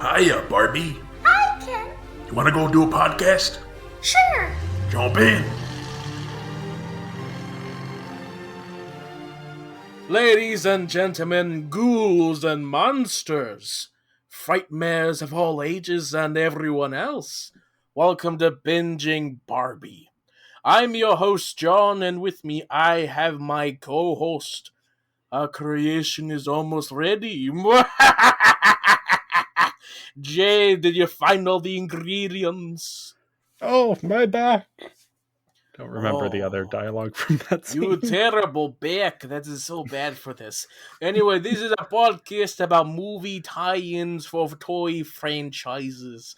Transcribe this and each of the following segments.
Hiya, Barbie. Hi, Ken. You want to go do a podcast? Sure. Jump in. Ladies and gentlemen, ghouls and monsters, frightmares of all ages and everyone else, welcome to Binging Barbie. I'm your host, John, and with me I have my co-host. Our creation is almost ready. Jay, did you find all the ingredients? Oh, my back. Don't remember the other Oh. dialogue from that scene. You terrible back. That is so bad for this. Anyway, this is a podcast about movie tie-ins for toy franchises.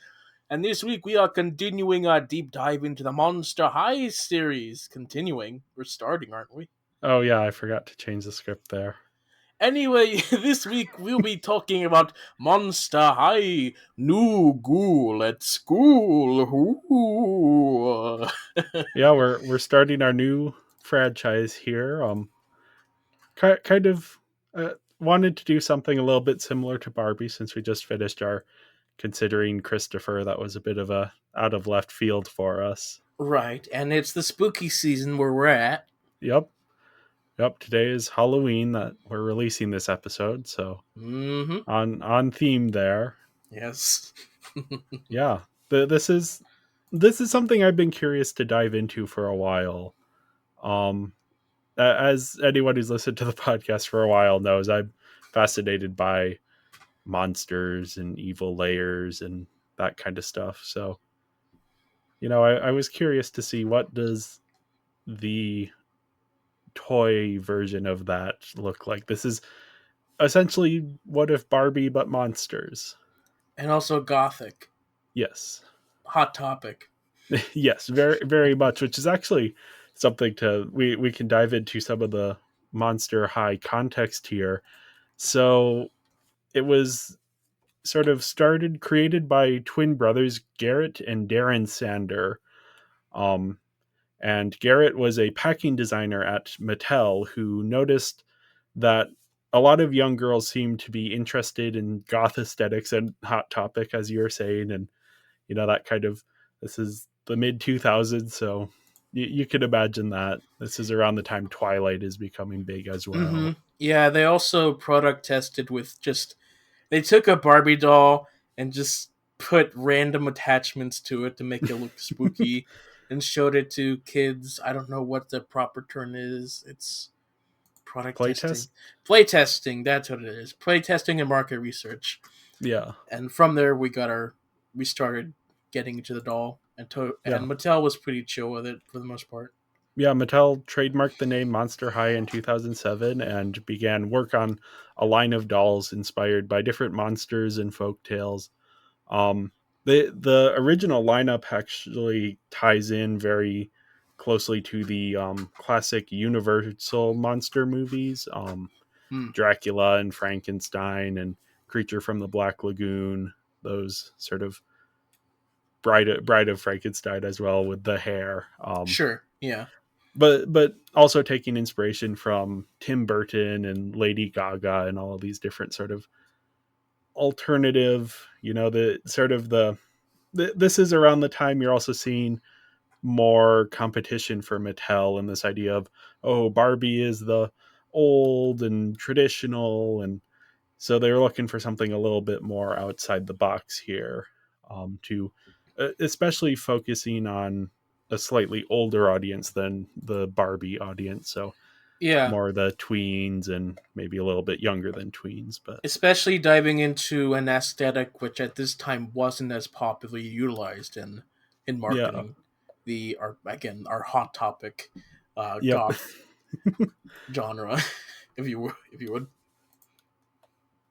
And this week we are continuing our deep dive into the Monster High series. Continuing. We're starting, aren't we? Oh, yeah, I forgot to change the script there. Anyway, this week we'll be talking about Monster High, New Ghoul at School. Ooh. Yeah, we're starting our new franchise here. Kind of wanted to do something a little bit similar to Barbie since we just finished our Considering Christopher. That was a bit of a out of left field for us. Right, and it's the spooky season where we're at. Yep. Today is Halloween that we're releasing this episode, so on theme there. Yes. Yeah, this is something I've been curious to dive into for a while. As anyone who's listened to the podcast for a while knows, I'm fascinated by monsters and evil layers and that kind of stuff. So, I was curious to see what does the toy version of that look like. This is essentially What If Barbie but monsters. And also gothic. Yes. Hot topic. Yes, very very much, which is actually something to we can dive into some of the Monster High context here. So it was sort of created by twin brothers Garrett and Darren Sander. And Garrett was a packing designer at Mattel who noticed that a lot of young girls seemed to be interested in goth aesthetics and Hot Topic, as you were saying, and that kind of, this is the mid 2000s, so you could imagine that this is around the time Twilight is becoming big as well. Mm-hmm. Yeah, they also product tested with they took a Barbie doll and just put random attachments to it to make it look spooky and showed it to kids. I don't know what the proper term is. It's product testing. Playtesting, that's what it is. Playtesting and market research. Yeah. And from there we started getting into the doll and Mattel was pretty chill with it for the most part. Yeah, Mattel trademarked the name Monster High in 2007 and began work on a line of dolls inspired by different monsters and folk tales. The original lineup actually ties in very closely to the classic Universal monster movies, Dracula and Frankenstein and Creature from the Black Lagoon, those sort of Bride of Frankenstein as well with the hair. Sure, yeah. But also taking inspiration from Tim Burton and Lady Gaga and all of these different sort of alternative, this is around the time you're also seeing more competition for Mattel and this idea of, oh, Barbie is the old and traditional, and so they were looking for something a little bit more outside the box here, to especially focusing on a slightly older audience than the Barbie audience. So Yeah. more the tweens and maybe a little bit younger than tweens, but especially diving into an aesthetic which at this time wasn't as popularly utilized in marketing. Our hot topic goth genre, if you would.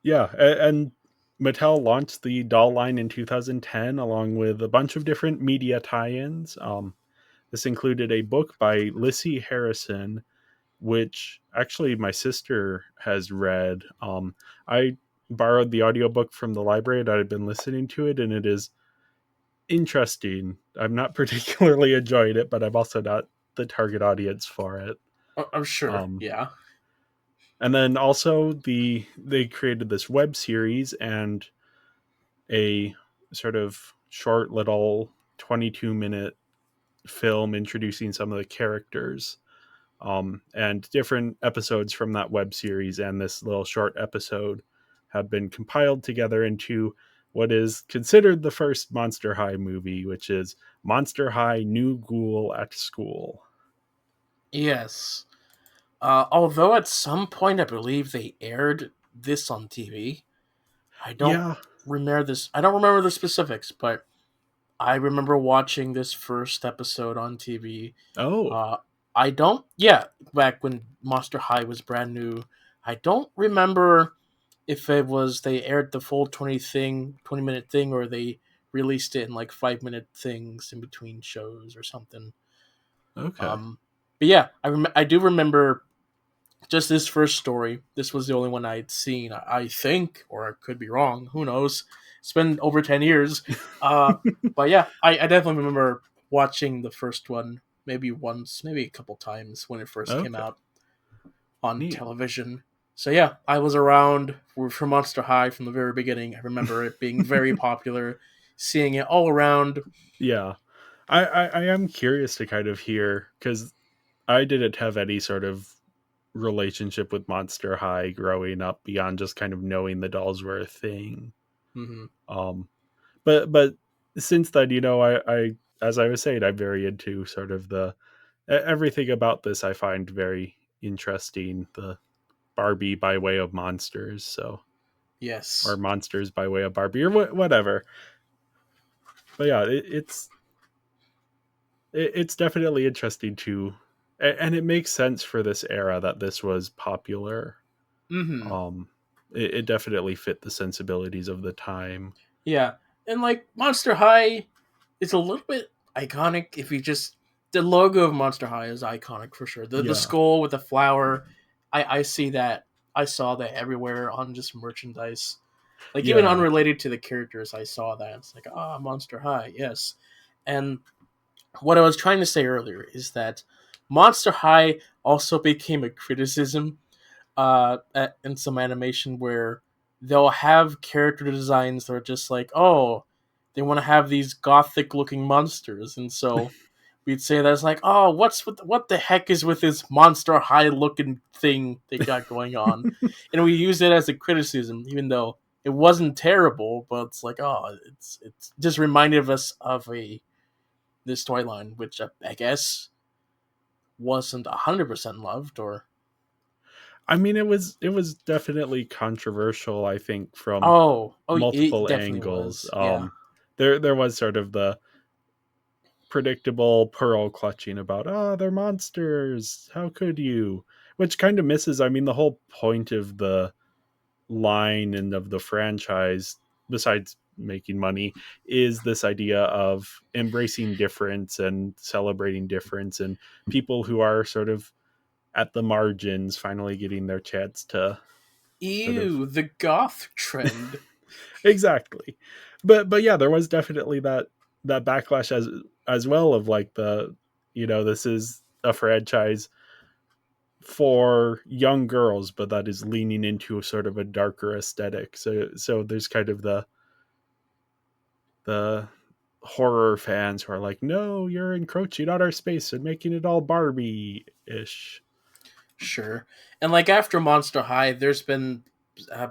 Yeah, and Mattel launched the doll line in 2010 along with a bunch of different media tie-ins. This included a book by Lissy Harrison, which actually my sister has read. I borrowed the audiobook from the library that I'd been listening to it, and it is interesting. I'm not particularly enjoying it, but I'm also not the target audience for it. I'm sure, yeah. And then also they created this web series, and a sort of short little 22-minute film introducing some of the characters. And different episodes from that web series and this little short episode have been compiled together into what is considered the first Monster High movie, which is Monster High New Ghoul at School. Yes. Although at some point I believe they aired this on TV. I don't Yeah. remember this. I don't remember the specifics, but I remember watching this first episode on TV. Oh, Uh, I don't. Yeah, back when Monster High was brand new. I don't remember if it was they aired the full 20-minute thing, or they released it in like 5-minute things in between shows or something. okay. Um, but yeah, I do remember just this first story. This was the only one I'd seen, I think, or I could be wrong. Who knows? It's been over 10 years. Uh, but yeah, I definitely remember watching the first one maybe once, maybe a couple times when it first came Okay. out on Neat. television. So yeah, I was around for Monster High from the very beginning. I remember it being very popular, seeing it all around. Yeah. I am curious to kind of hear, because I didn't have any sort of relationship with Monster High growing up beyond just kind of knowing the dolls were a thing. Hmm. Um, but since then, I as I was saying, I'm very into sort of the everything about this. I find very interesting. The Barbie by way of monsters, or Yes. monsters by way of Barbie, or whatever. But yeah, it's definitely interesting to, and it makes sense for this era that this was popular. Hmm. Um, it definitely fit the sensibilities of the time. Yeah, and like Monster High is a little bit iconic. If you just the logo of Monster High is iconic for sure. The Yeah, skull with the flower, I see that. I saw that everywhere on just merchandise. Like even yeah, unrelated to the characters, I saw that. It's like Monster High, yes. And what I was trying to say earlier is that Monster High also became a criticism in some animation where they'll have character designs that are just like, oh, they want to have these gothic looking monsters, and so we'd say that's like, oh, what the heck is with this Monster High looking thing they got going on, and we use it as a criticism, even though it wasn't terrible, but it's like, oh, it's just reminded us of a this storyline, which I guess wasn't 100% loved, or I mean, it was definitely controversial, I think, from oh, it multiple definitely angles. was, yeah. There was sort of the predictable pearl clutching about, they're monsters, how could you, which kind of misses, I mean, the whole point of the line and of the franchise, besides making money, is this idea of embracing difference and celebrating difference, and people who are sort of at the margins finally getting their chance to sort of Ew, the goth trend. exactly. But yeah, there was definitely that backlash as well, of like, this is a franchise for young girls, but that is leaning into a sort of a darker aesthetic. So there's kind of the horror fans who are like, no, you're encroaching on our space and making it all Barbie ish. Sure. And like after Monster High, there's been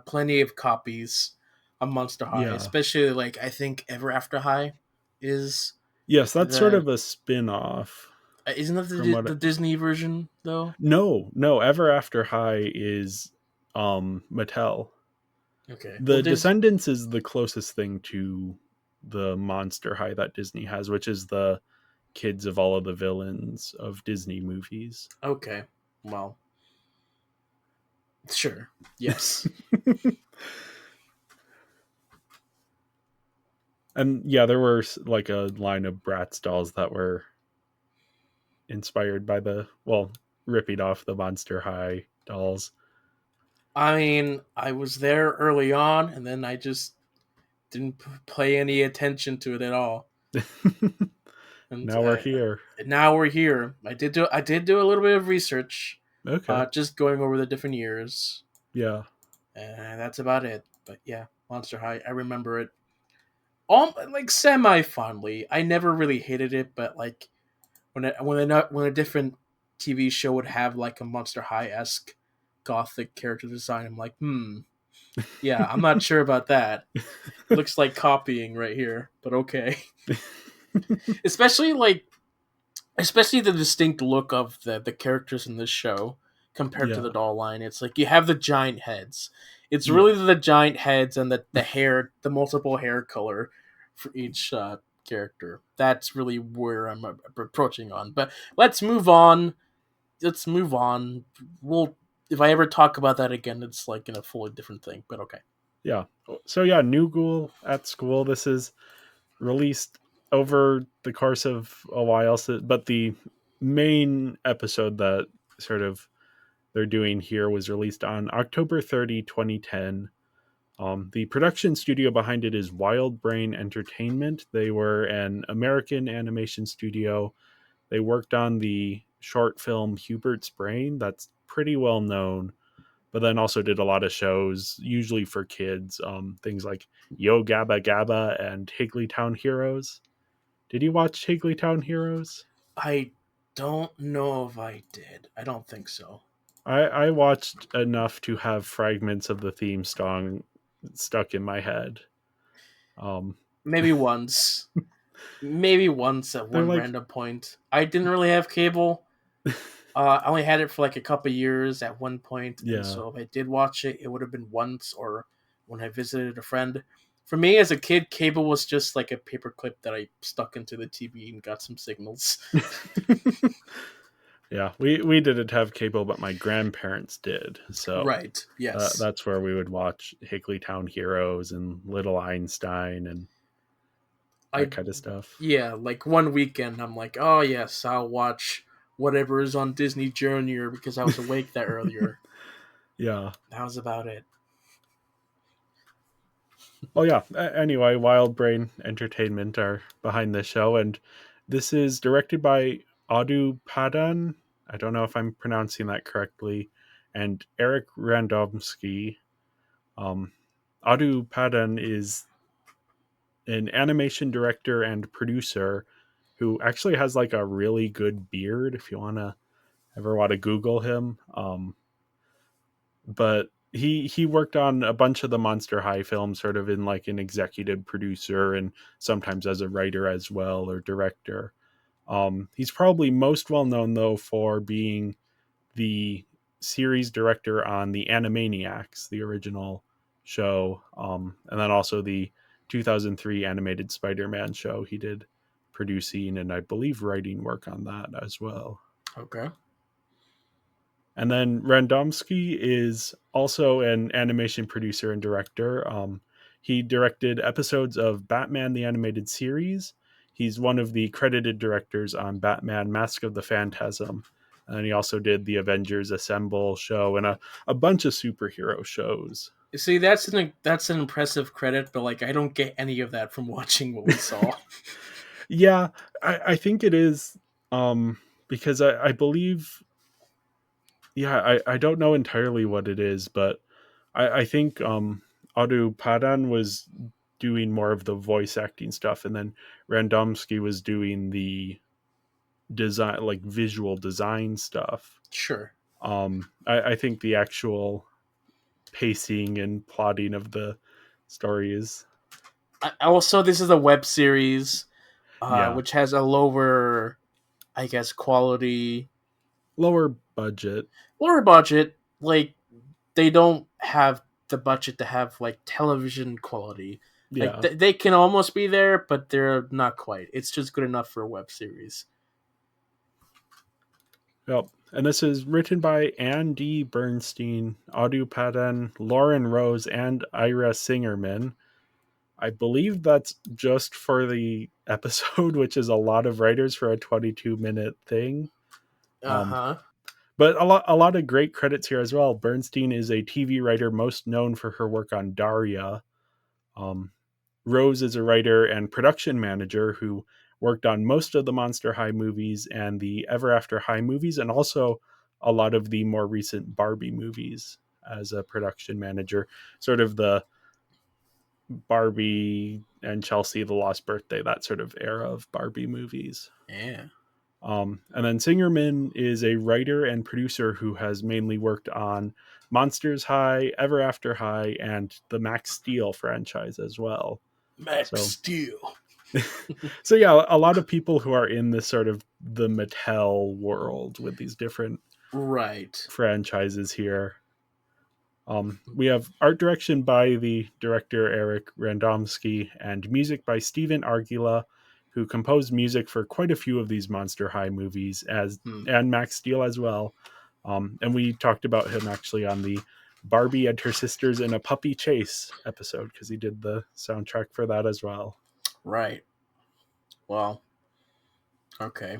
plenty of copies of Monster High, Yeah. especially like I think Ever After High is Yes, that's sort the of a spin-off isn't that from the Disney version though? no, Ever After High is Mattel. Okay. Well, The Descendants is the closest thing to the Monster High that Disney has, which is the kids of all of the villains of Disney movies. okay. Well, sure. Yes. And yeah, there were like a line of Bratz dolls that were inspired by ripping off the Monster High dolls. I mean, I was there early on, and then I just didn't pay any attention to it at all. And Now we're here. now we're here. I did do a little bit of research, Okay. just going over the different years, Yeah. and that's about it. But yeah, Monster High, I remember it. like semi fondly. I never really hated it, but like when a different TV show would have like a Monster High esque gothic character design, I'm like, yeah, I'm not sure about that. Looks like copying right here, but okay. especially like especially the distinct look of the characters in this show compared to Yeah. the doll line. It's like you have the giant heads. It's Yeah. really the giant heads and the hair, the multiple hair color for each character. That's really where I'm approaching on. But let's move on. Let's move on. We'll if I ever talk about that again, it's like in a fully different thing. But okay. Yeah. So yeah, New Ghoul at School. This is released over the course of a while, but the main episode that sort of they're doing here was released on October 30, 2010. The production studio behind it is Wild Brain Entertainment. They were an American animation studio. They worked on the short film Hubert's Brain, that's pretty well known, but then also did a lot of shows, usually for kids, things like Yo Gabba Gabba and Higglytown Heroes. Did you watch Higglytown Heroes? I don't know if I did. I don't think so. I watched enough to have fragments of the theme song stuck in my head. Um, Maybe once. Maybe once at they're one like, random point. I didn't really have cable. I only had it for like a couple years at one point, and yeah, so if I did watch it, it would have been once or when I visited a friend. For me as a kid, cable was just like a paperclip that I stuck into the TV and got some signals. yeah. We didn't have cable, but my grandparents did. So Right. Yes. that's where we would watch Higglytown Heroes and Little Einstein and that I kind of stuff. Yeah, like one weekend I'm like, oh yes, I'll watch whatever is on Disney Junior because I was awake that earlier. Yeah. That was about it. Oh yeah. Anyway, Wild Brain Entertainment are behind this show, and this is directed by Adu Padan. I don't know if I'm pronouncing that correctly, and Eric Randomsky. Um, Adu Padan is an animation director and producer who actually has like a really good beard. If you want to Google him, but he worked on a bunch of the Monster High films, sort of in like an executive producer and sometimes as a writer as well or director. He's probably most well known though for being the series director on the Animaniacs, the original show, and then also the 2003 animated Spider-Man show. He did producing and I believe writing work on that as well. Okay. And then Randomsky is also an animation producer and director. He directed episodes of Batman the Animated Series. He's one of the credited directors on Batman Mask of the Phantasm. And he also did the Avengers Assemble show and a bunch of superhero shows. You see, that's an impressive credit, but like I don't get any of that from watching what we saw. Yeah, I think it is because I believe, yeah, I don't know entirely what it is, but I think Adu Padan was doing more of the voice acting stuff, and then Randomsky was doing the design, like visual design stuff. Sure. I think the actual pacing and plotting of the story is, Also, this is a web series, yeah, which has a lower, I guess, quality, lower budget. lower budget. Like they don't have the budget to have like television quality. Like Yeah. they can almost be there, but they're not quite. It's just good enough for a web series. Yep. And this is written by Ann D. Bernstein, Adu Padan, Lauren Rose, and Ira Singerman. I believe that's just for the episode, which is a lot of writers for a 22-minute thing. Uh huh. But a lot of great credits here as well. Bernstein is a TV writer most known for her work on Daria. Um, Rose is a writer and production manager who worked on most of the Monster High movies and the Ever After High movies, and also a lot of the more recent Barbie movies as a production manager. Sort of Barbie and Chelsea the Lost Birthday, that sort of era of Barbie movies. Yeah. And then Singerman is a writer and producer who has mainly worked on Monsters High, Ever After High, and the Max Steel franchise as well. Max So, Steel. so yeah, a lot of people who are in this sort of the Mattel world with these different Right. franchises here. We have art direction by the director Eric Randomski and music by Steven Argula, who composed music for quite a few of these Monster High movies, and Max Steel as well. And we talked about him actually on the Barbie and her sisters in a puppy chase episode because he did the soundtrack for that as well. Right. Well, okay.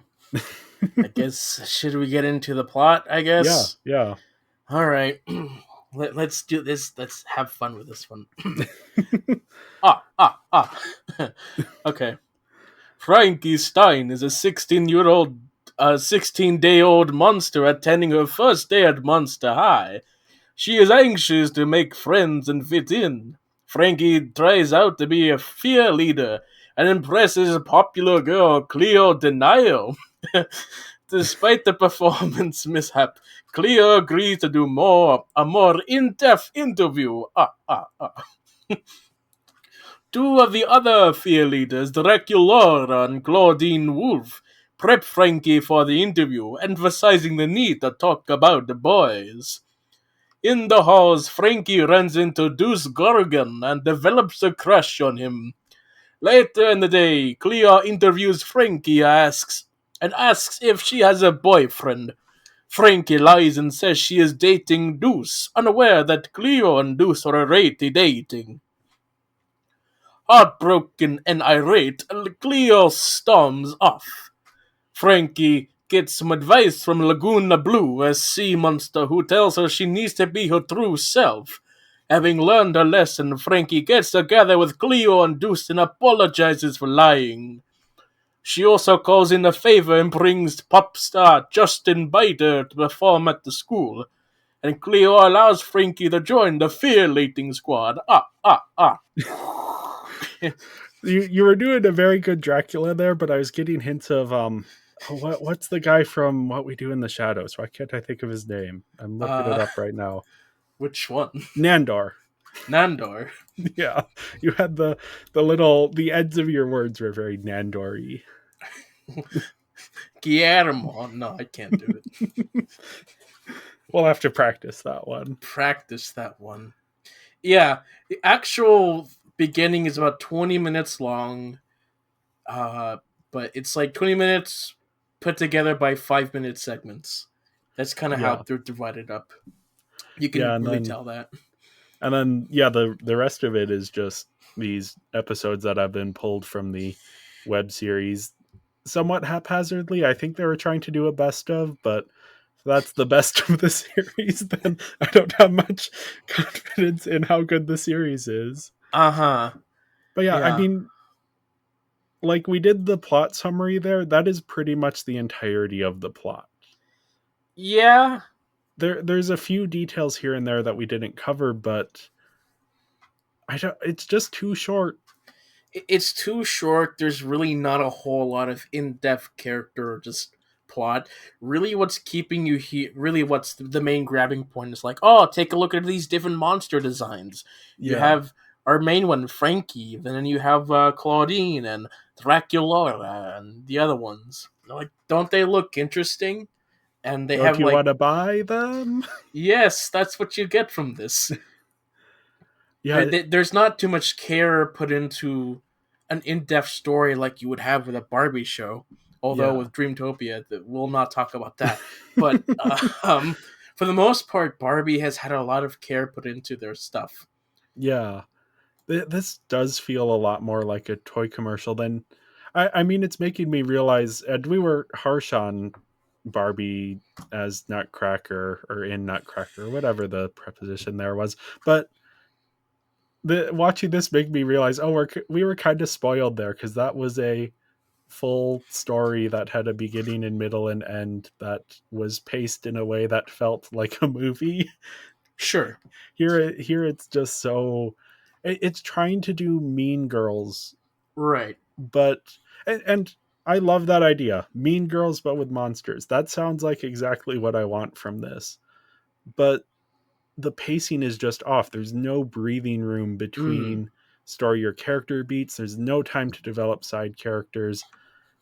I guess, should we get into the plot, I guess? Yeah. All right. Let's do this. Let's have fun with this one. Okay. Frankie Stein is a 16-day-old monster attending her first day at Monster High. She is anxious to make friends and fit in. Frankie tries out to be a fear leader and impresses popular girl Cleo Denial. Despite the performance mishap, Cleo agrees to do a more in-depth interview. Two of the other fear leaders, Dracula and Claudine Wolfe, prep Frankie for the interview, emphasizing the need to talk about the boys. In the halls, Frankie runs into Deuce Gorgon and develops a crush on him. Later in the day, Cleo interviews Frankie and asks if she has a boyfriend. Frankie lies and says she is dating Deuce, unaware that Cleo and Deuce are already dating. Heartbroken and irate, Cleo storms off. Frankie gets some advice from Laguna Blue, a sea monster who tells her she needs to be her true self. Having learned her lesson, Frankie gets together with Cleo and Deuce and apologizes for lying. She also calls in a favor and brings pop star Justin Bieber to perform at the school. And Cleo allows Frankie to join the fear-leading squad. You were doing a very good Dracula there, but I was getting hints of what's the guy from What We Do in the Shadows? Why can't I think of his name? I'm looking it up right now. Which one? Nandor. Nandor. Yeah, you had the ends of your words were very Nandor-y. Guillermo. No, I can't do it. We'll have to practice that one. Yeah, the actual beginning is about 20 minutes long, but it's like 20 minutes put together by 5-minute segments. That's kind of how they're divided up. You can really tell that. And then, the rest of it is just these episodes that have been pulled from the web series somewhat haphazardly. I think they were trying to do a best of, but if that's the best of the series, then I don't have much confidence in how good the series is. But yeah, I mean, like we did the plot summary there, that is pretty much the entirety of the plot. Yeah. There's a few details here and there that we didn't cover, but it's just too short. It's too short. There's really not a whole lot of in-depth character or just plot. Really what's keeping you here, really what's the main grabbing point is like, oh, take a look at these different monster designs. You have our main one, Frankie, then you have Claudine and Dracula and the other ones. Like, don't they look interesting? And they Don't have you like, want to buy them? Yes, that's what you get from this. Yeah, there's not too much care put into an in-depth story like you would have with a Barbie show. Although with Dreamtopia, we'll not talk about that. But for the most part, Barbie has had a lot of care put into their stuff. Yeah, this does feel a lot more like a toy commercial than. I mean, it's making me realize, and we were harsh on Barbie as Nutcracker or in Nutcracker, whatever the preposition there was, but watching this make me realize, we were kind of spoiled there because that was a full story that had a beginning and middle and end that was paced in a way that felt like a movie. Sure. Here it's just so it's trying to do Mean Girls, Right. but and I love that idea. Mean Girls but with monsters. That sounds like exactly what I want from this. But the pacing is just off. There's no breathing room Mm. between story or character beats. There's no time to develop side characters.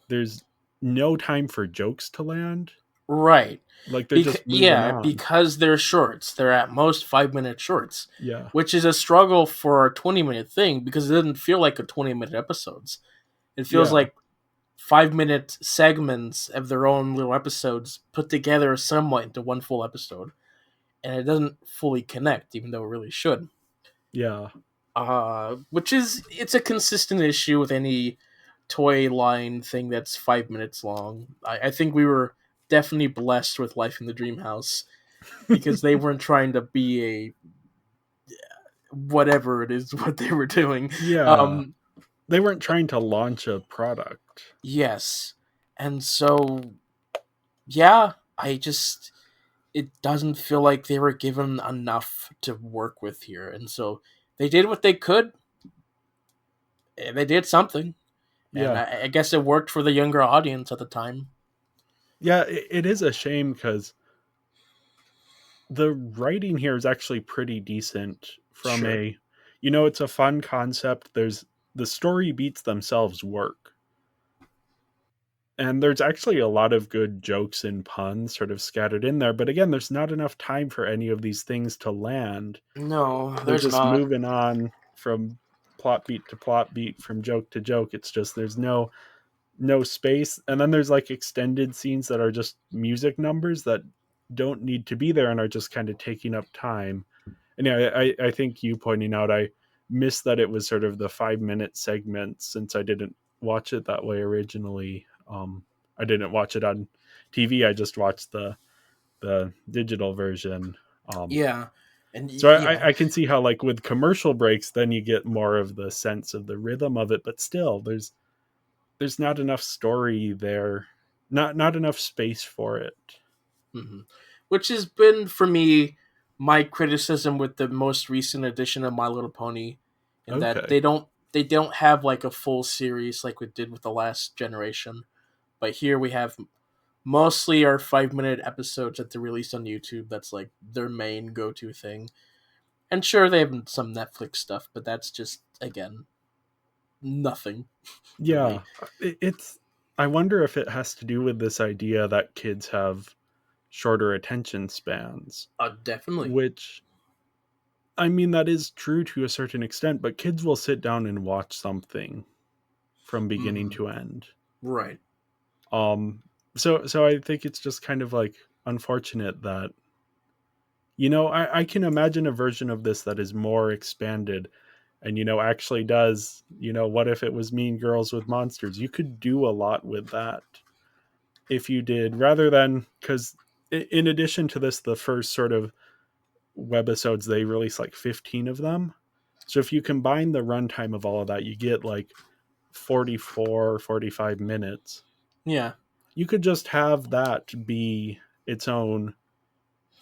There's no time for jokes to land. Right. Like they're just moving Yeah, on. because they're shorts. They're at most 5-minute shorts, Yeah. which is a struggle for a 20-minute thing because it doesn't feel like a 20-minute episodes. It feels Yeah. like 5-minute segments of their own little episodes put together somewhat into one full episode, and it doesn't fully connect, even though it really should. Yeah. Which is it's a consistent issue with any toy line thing that's 5 minutes long. I think we were definitely blessed with Life in the Dream House because they weren't trying to be a whatever it is what they were doing. Yeah. Um, They weren't trying to launch a product. yes, and so yeah, I just it doesn't feel like they were given enough to work with here, and so they did what they could. And they did something, and Yeah. I guess it worked for the younger audience at the time. Yeah, it is a shame because the writing here is actually pretty decent from Sure. a it's a fun concept. There's the story beats themselves work. And there's actually a lot of good jokes and puns sort of scattered in there, but again, there's not enough time for any of these things to land. No, They're there's just not. moving on from plot beat to plot beat, from joke to joke. It's just there's no space, and then there's like extended scenes that are just music numbers that don't need to be there and are just kind of taking up time. And yeah, I think you pointing out, I missed that it was sort of the 5 minute segments since I didn't watch it that way originally. I didn't watch it on TV. I just watched the digital version. Um, Yeah, and so yeah, I can see how, like, with commercial breaks, then you get more of the sense of the rhythm of it, but still, there's not enough story there, not enough space for it. hmm which has been for me my criticism with the most recent edition of My Little Pony, in that Okay. they don't have like a full series like we did with the last generation, but here we have mostly our 5-minute episodes that they released on YouTube. That's like their main go to thing. And sure, they have some Netflix stuff, but that's just again nothing for Yeah, me. it's. I wonder if it has to do with this idea that kids have shorter attention spans, Definitely. which, I mean, that is true to a certain extent, but kids will sit down and watch something from beginning hmm to end. Right. Um, so I think it's just kind of like unfortunate that I can imagine a version of this that is more expanded and actually does what if it was Mean Girls with monsters? You could do a lot with that if you did, rather than, because in addition to this, the first sort of webisodes, they release like 15 of them. So if you combine the runtime of all of that, you get like 44, 45 minutes. Yeah. You could just have that be its own,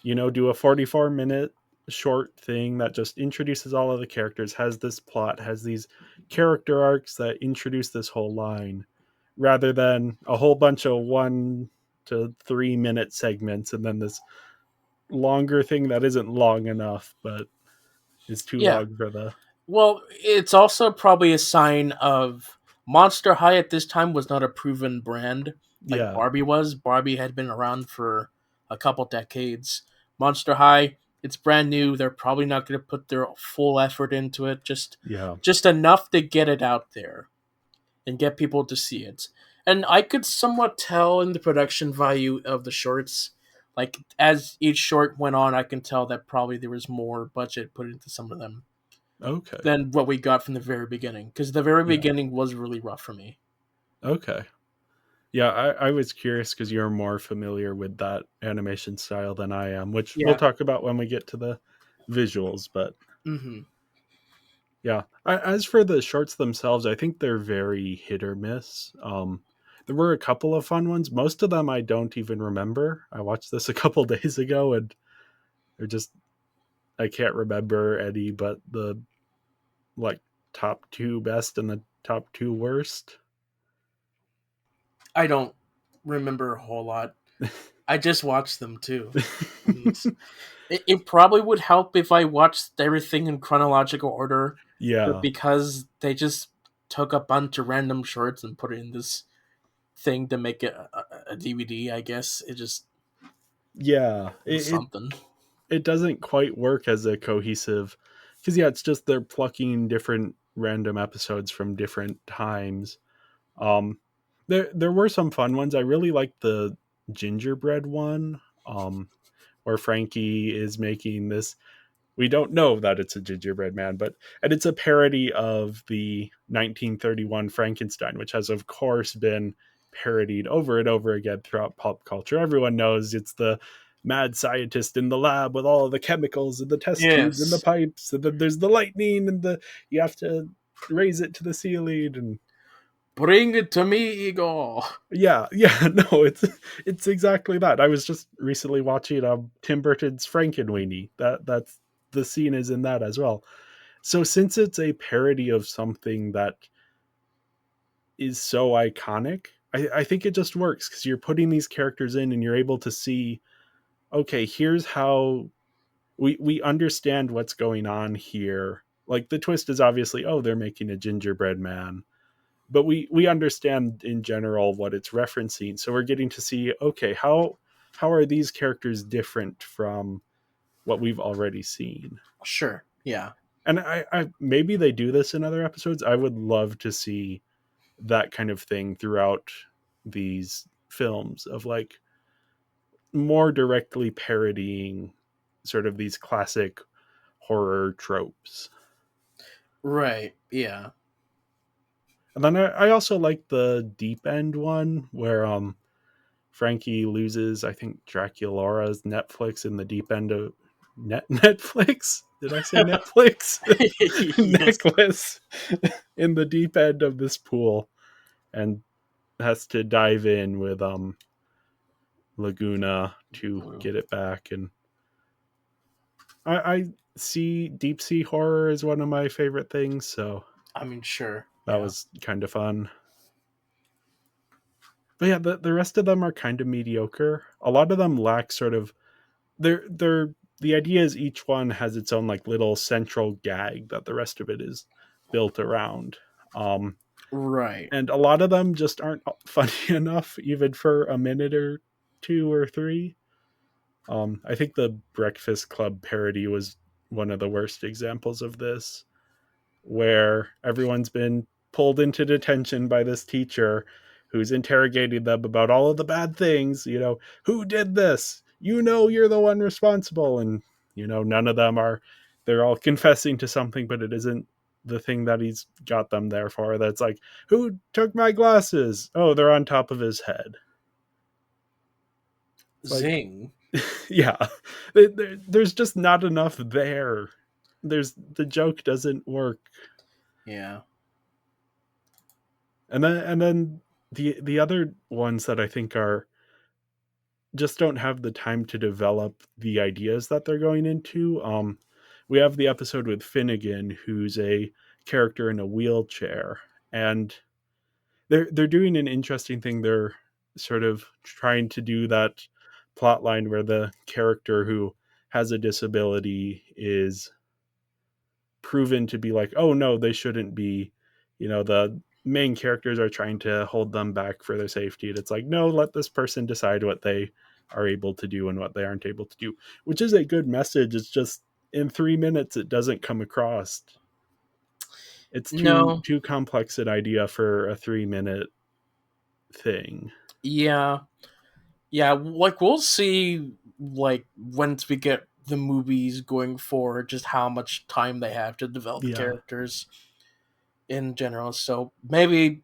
do a 44-minute short thing that just introduces all of the characters, has this plot, has these character arcs that introduce this whole line, rather than a whole bunch of 1 to 3 minute segments and then this longer thing that isn't long enough but is too Yeah. long for the. Well, it's also probably a sign of Monster High at this time was not a proven brand like Yeah. Barbie was. Barbie had been around for a couple decades. Monster High, it's brand new. They're probably not going to put their full effort into it. Yeah. Just enough to get it out there and get people to see it. And I could somewhat tell in the production value of the shorts. Like as each short went on, I can tell that probably there was more budget put into some of them Okay. than what we got from the very beginning. Because the very Yeah. beginning was really rough for me. Okay. Yeah, I was curious because you're more familiar with that animation style than I am, which we'll Yeah. talk about when we get to the visuals. But hmm yeah, as for the shorts themselves, I think they're very hit or miss. There were a couple of fun ones. Most of them I don't even remember. I watched this a couple days ago, and they're just, I can't remember any. But like top two best and the top two worst? I don't remember a whole lot. I just watched them too. And it probably would help if I watched everything in chronological order, but Yeah. because they just took a bunch of random shorts and put it in this thing to make it a DVD, I guess it just Yeah. was something. It doesn't quite work as a cohesive, because yeah, it's just they're plucking different random episodes from different times. Um, there were some fun ones. I really liked the gingerbread one, where Frankie is making this. We don't know that it's a gingerbread man, but and it's a parody of the 1931 Frankenstein, which has of course been parodied over and over again throughout pop culture. Everyone knows it's the mad scientist in the lab with all of the chemicals and the test tubes and the Yes. pipes, and then there's the lightning and the you have to raise it to the ceiling. And Bring it to me, Igor. yeah, no, it's exactly that. I was just recently watching Tim Burton's Frankenweenie. That's the scene is in that as well. So since it's a parody of something that is so iconic, I think it just works because you're putting these characters in and you're able to see, okay, here's how we understand what's going on here. Like the twist is obviously, oh, they're making a gingerbread man, but we understand in general what it's referencing. So we're getting to see, okay, how are these characters different from what we've already seen? Sure. Yeah. And I maybe they do this in other episodes. I would love to see that kind of thing throughout these films of like more directly parodying sort of these classic horror tropes. Right. Yeah. And then I also like the deep end one where Frankie loses, I think, Draculaura's Netflix in the deep end of Netflix. Did I say Netflix? Yes. Necklace in the deep end of this pool, and has to dive in with Laguna to get it back. And I see deep sea horror as one of my favorite things, so I mean, sure. that Yeah. was kind of fun. But yeah, the rest of them are kind of mediocre. A lot of them lack sort of they're the idea is each one has its own like little central gag that the rest of it is built around. Right. And a lot of them just aren't funny enough even for a minute or two or three. I think the Breakfast Club parody was one of the worst examples of this, where everyone's been pulled into detention by this teacher who's interrogating them about all of the bad things. Who did this? You're the one responsible. And, none of them are, they're all confessing to something, but it isn't the thing that he's got them there for. That's like, who took my glasses? Oh, they're on top of his head. Like, Zing. yeah, there's just not enough there. The joke doesn't work. Yeah. And then the other ones that I think are just don't have the time to develop the ideas that they're going into. We have the episode with Finnegan, who's a character in a wheelchair, and they're doing an interesting thing. They're sort of trying to do that plot line where the character who has a disability is proven to be like, oh no, they shouldn't be. The main characters are trying to hold them back for their safety, and it's like, no, let this person decide what they are able to do and what they aren't able to do, which is a good message. It's just in 3 minutes it doesn't come across. It's too No. too complex an idea for a 3-minute thing. Yeah. Yeah. Like we'll see. Like once we get the movies going forward, just how much time they have to develop the Yeah, characters in general. So maybe,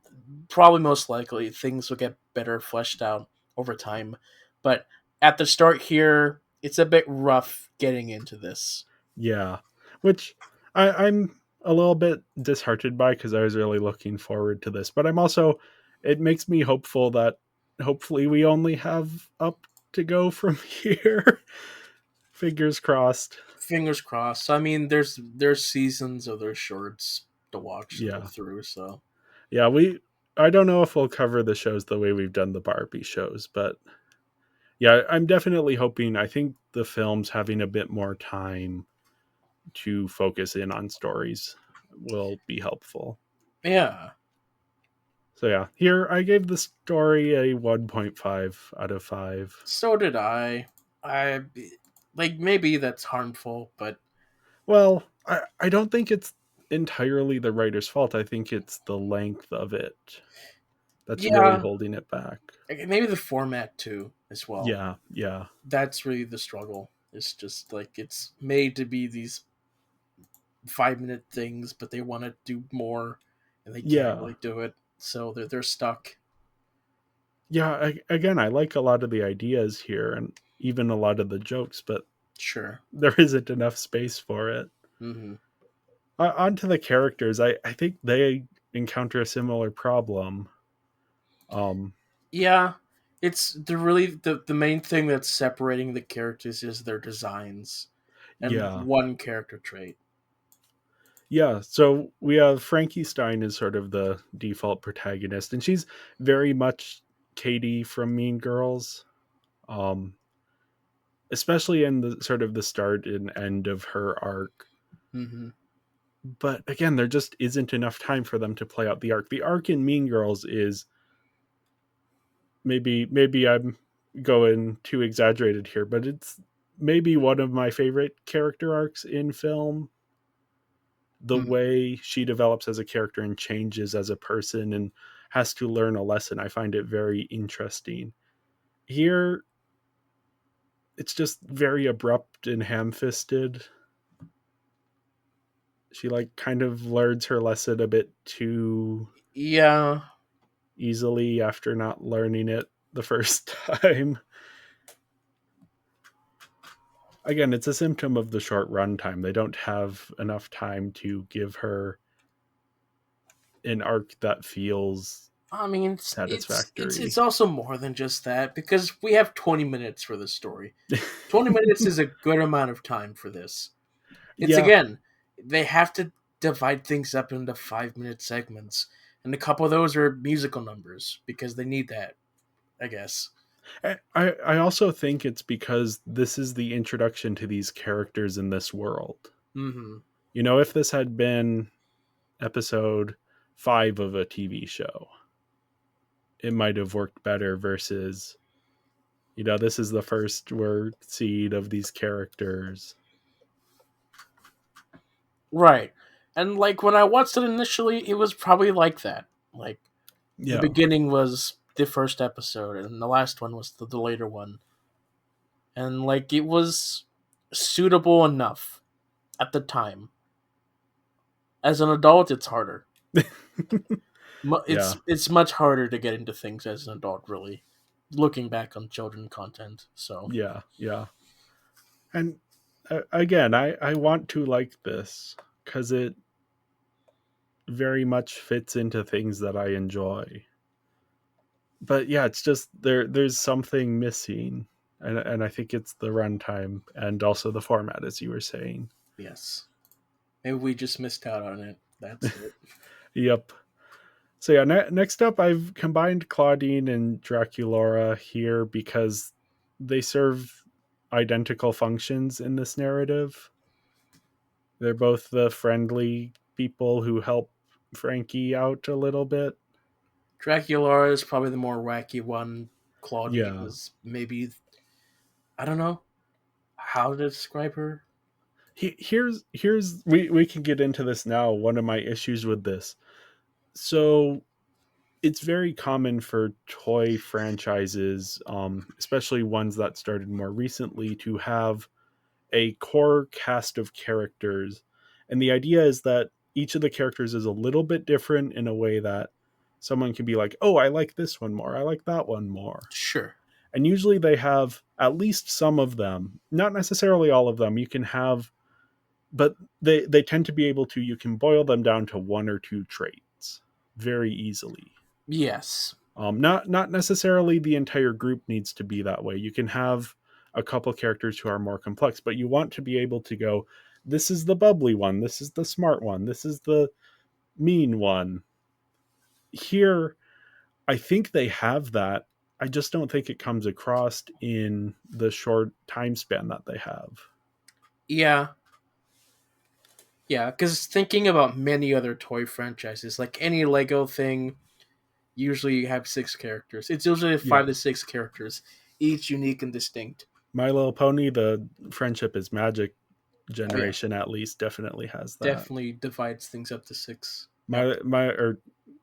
probably most likely, things will get better fleshed out over time. But at the start here, it's a bit rough getting into this. yeah, which I'm a little bit disheartened by because I was really looking forward to this, but I'm also, it makes me hopeful that hopefully we only have up to go from here. Fingers crossed. Fingers crossed. I mean, there's seasons of their shorts to watch to go Yeah. through. So Yeah, I don't know if we'll cover the shows the way we've done the Barbie shows, but yeah, I'm definitely hoping. I think the film's having a bit more time to focus in on stories will be helpful. yeah, So yeah, here I gave the story a 1.5 out of 5. so did I. I like maybe that's harmful, but Well, I don't think it's entirely the writer's fault. I think it's the length of it that's really yeah, holding it back. maybe the format too as well. Yeah, yeah, That's really the struggle. It's just like it's made to be these 5 minute things, but they want to do more, and they can't yeah. really do it, so they're stuck. Yeah, again, I like a lot of the ideas here and even a lot of the jokes, but Sure. there isn't enough space for it. Hmm. On to the characters, I think they encounter a similar problem. Um, Yeah, it's the main thing that's separating the characters is their designs and yeah, one character trait. yeah. So we have Frankie Stein is sort of the default protagonist, and she's very much Katie from Mean Girls. Um, Especially in the sort of the start and end of her arc. Hmm. But again, there just isn't enough time for them to play out the arc. The arc in Mean Girls is maybe I'm going too exaggerated here, but it's maybe one of my favorite character arcs in film. The way she develops as a character and changes as a person and has to learn a lesson, I find it very interesting. Here, it's just very abrupt and ham-fisted. She like kind of learns her lesson a bit too Yeah, easily after not learning it the first time. Again, it's a symptom of the short runtime. They don't have enough time to give her an arc that feels I mean it's satisfactory. also more than just that because we have 20 minutes for this story. 20 minutes is a good amount of time for this. It's Yeah, again, they have to divide things up into 5 minute segments, and a couple of those are musical numbers because they need that, I guess. I also think it's because this is the introduction to these characters in this world. Hmm. You know, if this had been episode 5 of a TV show, it might have worked better versus, you know, this is the first word seed of these characters. Right. And like when I watched it initially, it was probably like that. Like the Yeah. beginning was the first episode, and the last one was the later one. And like it was suitable enough at the time. As an adult, it's harder. Yeah. It's much harder to get into things as an adult, really. Looking back on children content, so Yeah. Yeah. And again, I want to like this because it very much fits into things that I enjoy. But yeah, it's just there's something missing. And I think it's the runtime and also the format, as you were saying. yes, maybe we just missed out on it. That's it. Yep. So yeah, next up, I've combined Claudine and Draculaura here because they serve identical functions in this narrative. They're both the friendly people who help Frankie out a little bit. Dracula is probably the more wacky one. Claudine Yeah. is maybe I don't know how to describe her. Here's we can get into this now. One of my issues with this. So it's very common for toy franchises, especially ones that started more recently, to have a core cast of characters. And the idea is that each of the characters is a little bit different in a way that someone can be like, oh, I like this one more. I like that one more. Sure. And usually they have at least some of them, not necessarily all of them. You can have, but they tend to be able to, you can boil them down to one or two traits very easily. Yes. Not necessarily the entire group needs to be that way. You can have a couple characters who are more complex, but you want to be able to go, this is the bubbly one, this is the smart one, this is the mean one. Here, I think they have that. I just don't think it comes across in the short time span that they have. Yeah, yeah. Because thinking about many other toy franchises, like any Lego thing, usually you have 6 characters. It's usually Yeah. 5 to 6 characters, each unique and distinct. My Little Pony, the Friendship is Magic Oh yeah, generation at least definitely has that. definitely divides things up to 6. Yep.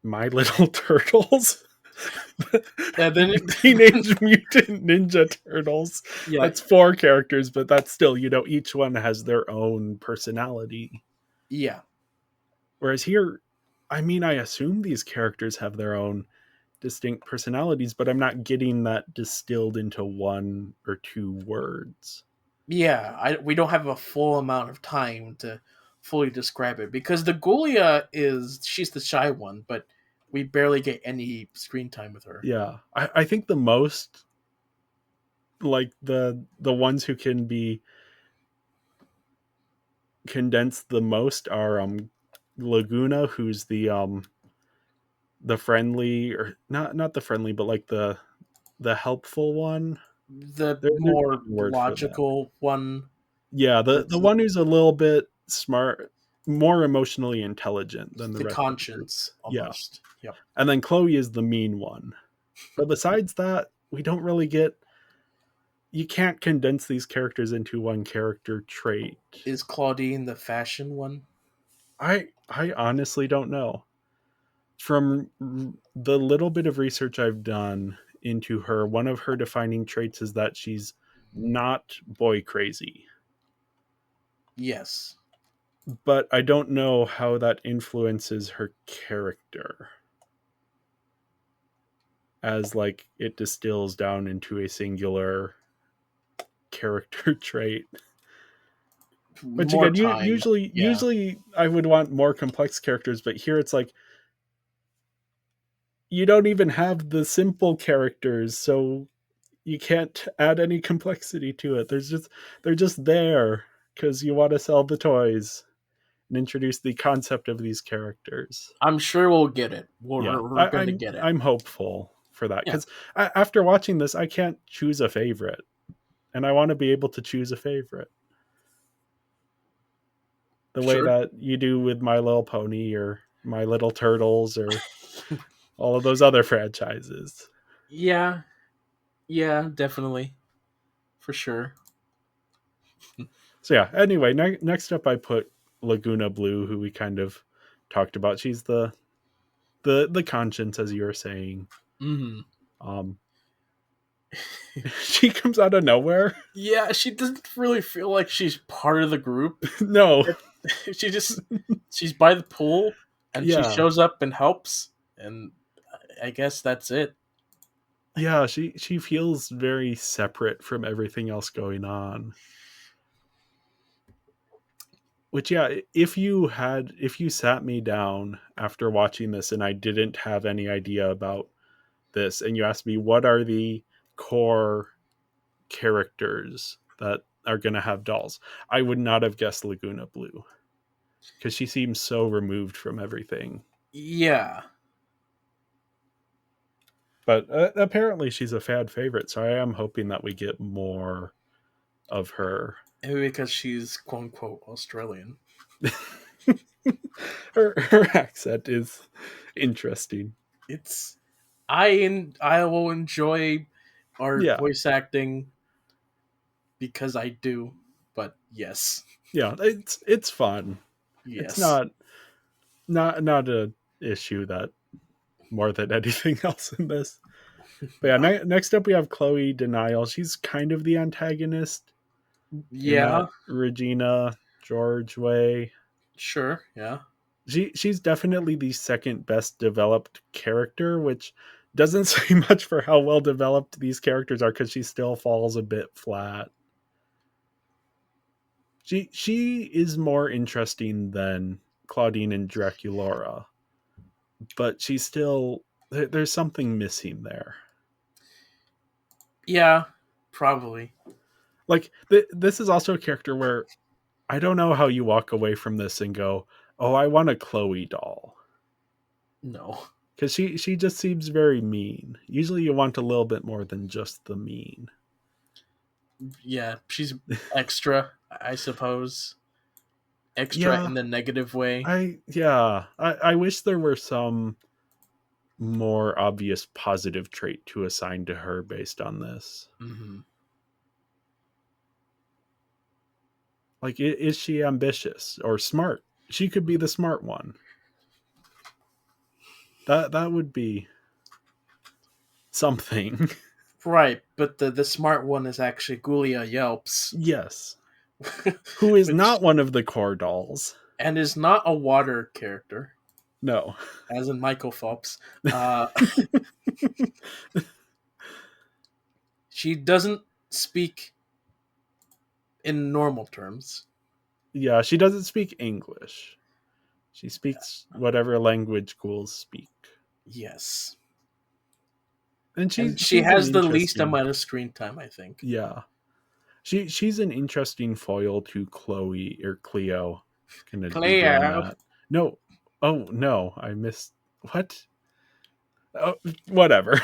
My Little Turtles. And then Teenage Mutant Ninja Turtles. yeah, That's 4 characters, but that's still, each one has their own personality. yeah, Whereas here, I mean, I assume these characters have their own distinct personalities, but I'm not getting that distilled into 1 or 2 words. yeah. We don't have a full amount of time to fully describe it because the Ghoulia she's the shy one, but we barely get any screen time with her. Yeah. I think the most, like, the ones who can be condensed the most are Laguna, who's the friendly, or not the friendly, but like the helpful one. The There's more a word for that. logical one, Yeah, the that's one who's a little bit smart, more emotionally intelligent than the the rest of the group. conscience Yeah. almost. Yep. And then Chloe is the mean one. But besides that, we don't really get, you can't condense these characters into one character trait. Is Claudine the fashion one? I honestly don't know. From the little bit of research I've done into her, one of her defining traits is that she's not boy crazy. Yes. But I don't know how that influences her character, as like it distills down into a singular character trait. Which More again, time. Yeah. usually I would want more complex characters, but here it's like you don't even have the simple characters, so you can't add any complexity to it. They're just there because you want to sell the toys and introduce the concept of these characters. I'm sure we'll get it. Yeah, We're going to get it. I'm hopeful for that, Yeah. because after watching this, I can't choose a favorite, and I want to be able to choose a favorite the way Sure. that you do with My Little Pony or My Little Turtles or all of those other franchises. Yeah. Yeah, definitely. For sure. So yeah. Anyway, next up, I put Laguna Blue, who we kind of talked about. She's the conscience, as you were saying. Mhm. Um, she comes out of nowhere. Yeah, she doesn't really feel like she's part of the group. No. She just she's by the pool and she Yeah. shows up and helps, and I guess that's it. Yeah, she feels very separate from everything else going on. Which, yeah, if you sat me down after watching this and I didn't have any idea about this, and you asked me what are the core characters that are going to have dolls, I would not have guessed Laguna Blue, because she seems so removed from everything. Yeah. But apparently she's a fan favorite, so I am hoping that we get more of her. Maybe because she's quote unquote Australian. Her accent is interesting. It's I will enjoy our Yeah. voice acting because I do, but yes. Yeah, it's fun. It's Yes. not a issue that more than anything else in this. But yeah, Yeah. next up we have Chloe Denial. She's kind of the antagonist in Yeah, that Regina George way. sure. Yeah. She's definitely the second best developed character, which doesn't say much for how well developed these characters are, because she still falls a bit flat. She is more interesting than Claudine and Draculaura, but she's still, there's something missing there. Yeah, probably. Like this is also a character where I don't know how you walk away from this and go, "Oh, I want a Chloe doll." No. Because she just seems very mean. Usually, you want a little bit more than just the mean. Yeah, she's extra, I suppose. Extra Yeah, in the negative way. I wish there were some more obvious positive trait to assign to her based on this. Hmm. Like, is she ambitious or smart? She could be the smart one. That would be something. Right, but the smart one is actually Gulia Yelps, Yes. Who is which not one of the core dolls. and is not a water character, No. as in Michael Phelps. Uh, she doesn't speak in normal terms. Yeah, she doesn't speak English. She speaks whatever language ghouls speak. Yes, And and she she's an has the least interesting. amount of screen time, I think. Yeah. She's an interesting foil to Chloe or Cleo. Gonna be doing Cleo. that. No. Oh no, I missed what? Oh, whatever.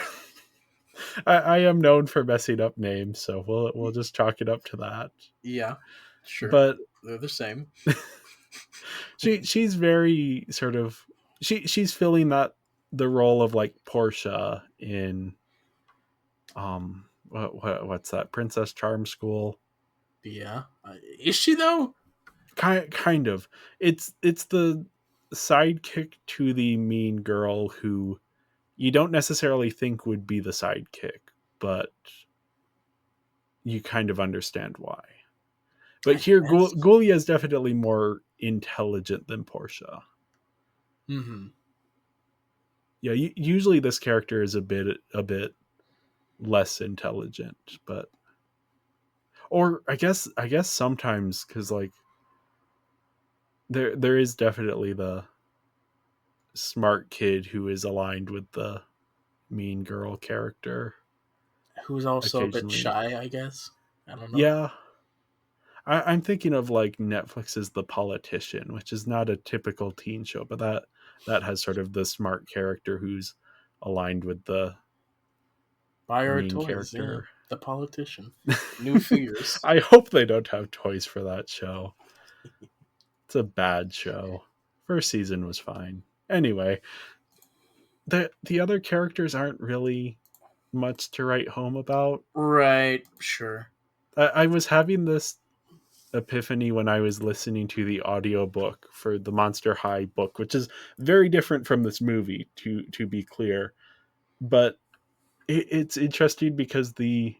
I am known for messing up names, so we'll just chalk it up to that. Yeah, sure. But They're the same. she's very sort of she's filling that the role of like Portia in what's that, Princess Charm School. Yeah. Is she though? Kind of. It's the sidekick to the mean girl who you don't necessarily think would be the sidekick, but you kind of understand why. But I here, guess. Gulia is definitely more intelligent than Portia. Mm-hmm. Yeah, usually this character is a bit less intelligent, but or I guess sometimes because like there is definitely the smart kid who is aligned with the mean girl character Who's also a bit occasionally. shy, I guess. I don't know. Yeah, I'm thinking of like Netflix's The Politician, which is not a typical teen show, but that has sort of the smart character who's aligned with the Buy our mean toys, yeah. character. The politician. New figures. I hope they don't have toys for that show. It's a bad show. First season was fine. Anyway, the other characters aren't really much to write home about. Right, sure. I was having this epiphany when I was listening to the audiobook for the Monster High book, which is very different from this movie, to be clear. But it's interesting because the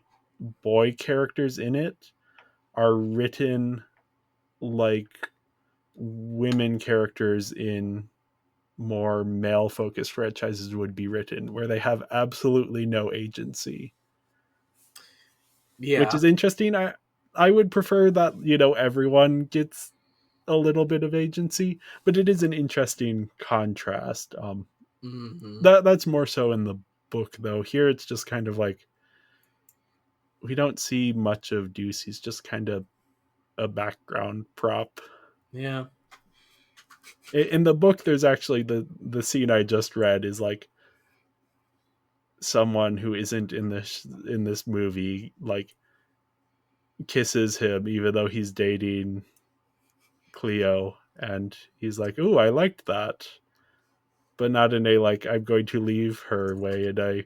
boy characters in it are written like women characters in more male focused franchises would be written, where they have absolutely no agency, which Yeah. is interesting. I would prefer that, everyone gets a little bit of agency, but it is an interesting contrast. Hmm. That's more so in the book though. Here it's just kind of like we don't see much of Deuce. He's just kind of a background prop. Yeah. In the book there's actually the scene I just read is like someone who isn't in this movie like kisses him even though he's dating Cleo, and he's like, "Ooh, I liked that." But not in a like I'm going to leave her way, and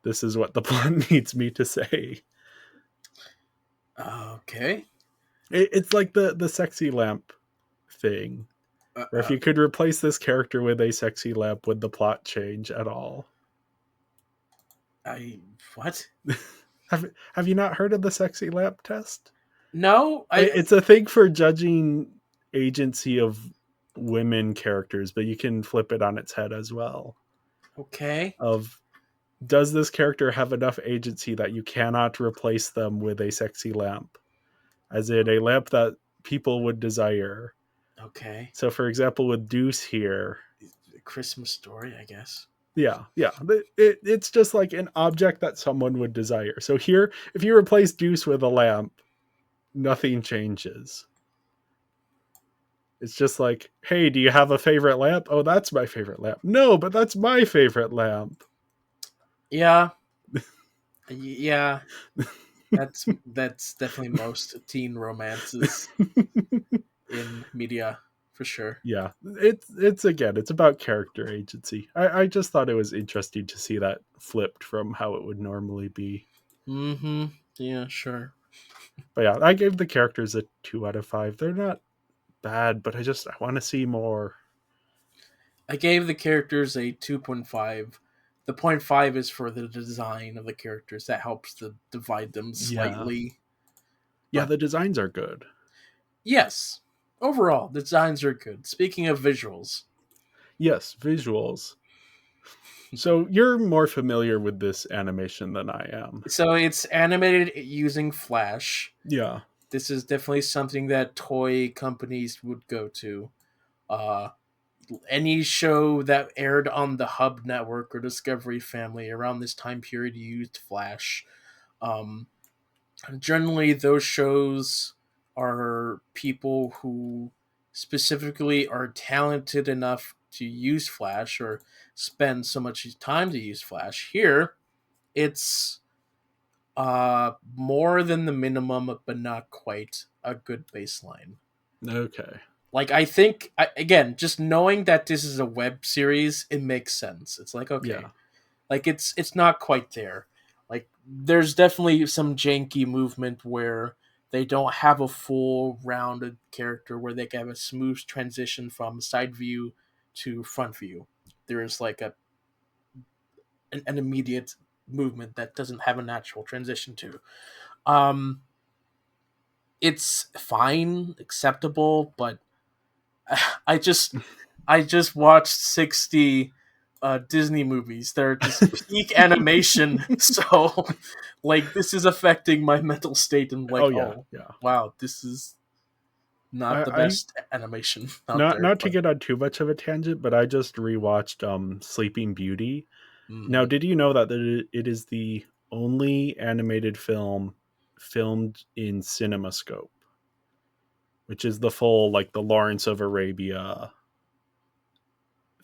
this is what the plot needs me to say. Okay. It's like the sexy lamp thing, Uh, where if uh, you could replace this character with a sexy lamp, would the plot change at all? I what? Have you not heard of the sexy lamp test? No, It's a thing for judging agency of women characters, but you can flip it on its head as well. okay. Of does this character have enough agency that you cannot replace them with a sexy lamp, as in a lamp that people would desire? Okay. So, for example, with Deuce here, Christmas story, I guess. yeah, it's just like an object that someone would desire. So here, if you replace Deuce with a lamp, nothing changes. It's just like, hey, do you have a favorite lamp? Oh, that's my favorite lamp. No, but that's my favorite lamp. Yeah, yeah. That's definitely most teen romances in media for sure. Yeah, it's again, it's about character agency. I just thought it was interesting to see that flipped from how it would normally be. Mm-hmm. Yeah, sure. But yeah, I gave the characters a 2 out of 5. They're not bad, but I want to see more. I gave the characters a 2.5. The point 5 is for the design of the characters. That helps to divide them Yeah, slightly. yeah, But the designs are good. yes, overall, the designs are good. Speaking of visuals, Yes, visuals. So you're more familiar with this animation than I am. so it's animated using Flash. Yeah, This is definitely something that toy companies would go to. Uh, any show that aired on the Hub Network or Discovery Family around this time period used Flash. Um, Generally, those shows are people who specifically are talented enough to use Flash or spend so much time to use Flash. Here, it's more than the minimum, but not quite a good baseline. okay. Like I think again, just knowing that this is a web series, it makes sense. It's like okay, Yeah, like it's not quite there. Like there's definitely some janky movement where they don't have a full rounded character where they can have a smooth transition from side view to front view. There is like an immediate movement that doesn't have a natural transition to. Um, it's fine, acceptable, but I just I just watched 60 Disney movies. They're just peak animation, so like this is affecting my mental state and oh like, yeah, oh yeah. wow, this is not the I best animation out not there. not to But get on too much of a tangent, but I just rewatched Sleeping Beauty. Now, mhm. did you know that it is the only animated film filmed in CinemaScope, which is the full like the Lawrence of Arabia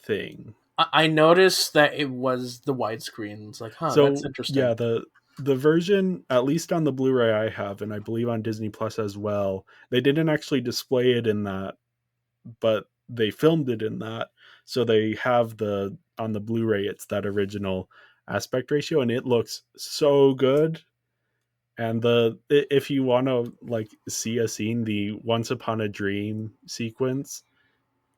thing. I noticed that it was the widescreen. It's like, huh, that's So yeah, interesting. the version, at least on the Blu-ray I have, and I believe on Disney Plus as well, they didn't actually display it in that, but they filmed it in that. So they have the on the Blu-ray, it's that original aspect ratio, and it looks so good. And if you want to like see a scene, the Once Upon a Dream sequence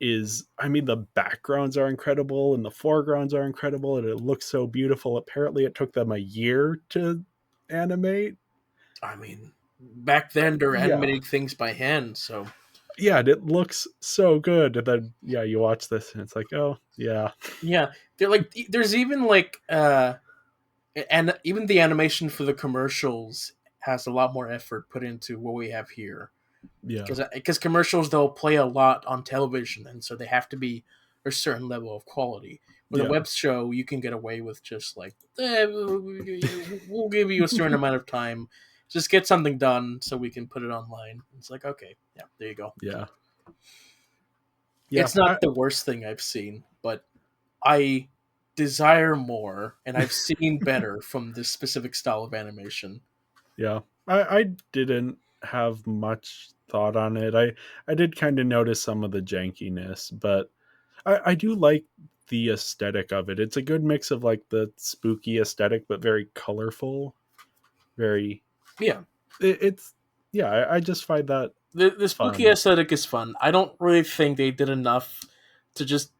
is, I mean, the backgrounds are incredible and the foregrounds are incredible and it looks so beautiful. Apparently it took them a year to animate. I mean, back then they're Yeah. animating things by hand, so Yeah, and it looks so good. And then yeah, you watch this and it's like, oh yeah. yeah, they're like there's even like and even the animation for the commercials has a lot more effort put into what we have here Yeah. because commercials they'll play a lot on television and so they have to be a certain level of quality. With a Yeah. web show you can get away with just like we'll give you a certain amount of time, just get something done so we can put it online. It's like okay, yeah, there you go. Yeah. Yeah. It's not the worst thing I've seen, but I desire more and I've seen better from this specific style of animation. Yeah. I didn't have much thought on it. I did kind of notice some of the jankiness, but I do like the aesthetic of it. It's a good mix of like the spooky aesthetic, but very colorful. Very, Yeah, it's yeah. I just find that the spooky fun. aesthetic is fun. I don't really think they did enough to just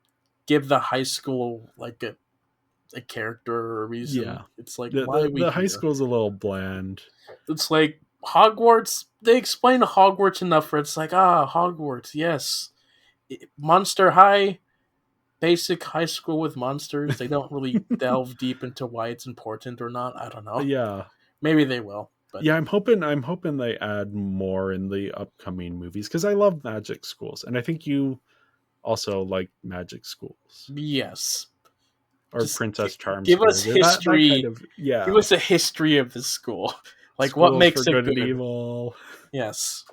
give the high school like a character or a reason. Yeah, It's like the why are the we the high here? school's a little bland. It's like Hogwarts. They explain Hogwarts enough where it's like Hogwarts. Yes, Monster High, basic high school with monsters. They don't really delve deep into why it's important or not. I don't know. Yeah, Maybe they will, but yeah. I'm hoping they add more in the upcoming movies because I love magic schools, and I think you also like magic schools yes. or Just Princess Charm give us schools or that kind history. of Give yeah. us a history of this school. Like, what Schools for makes it Good and good? Evil. Yes,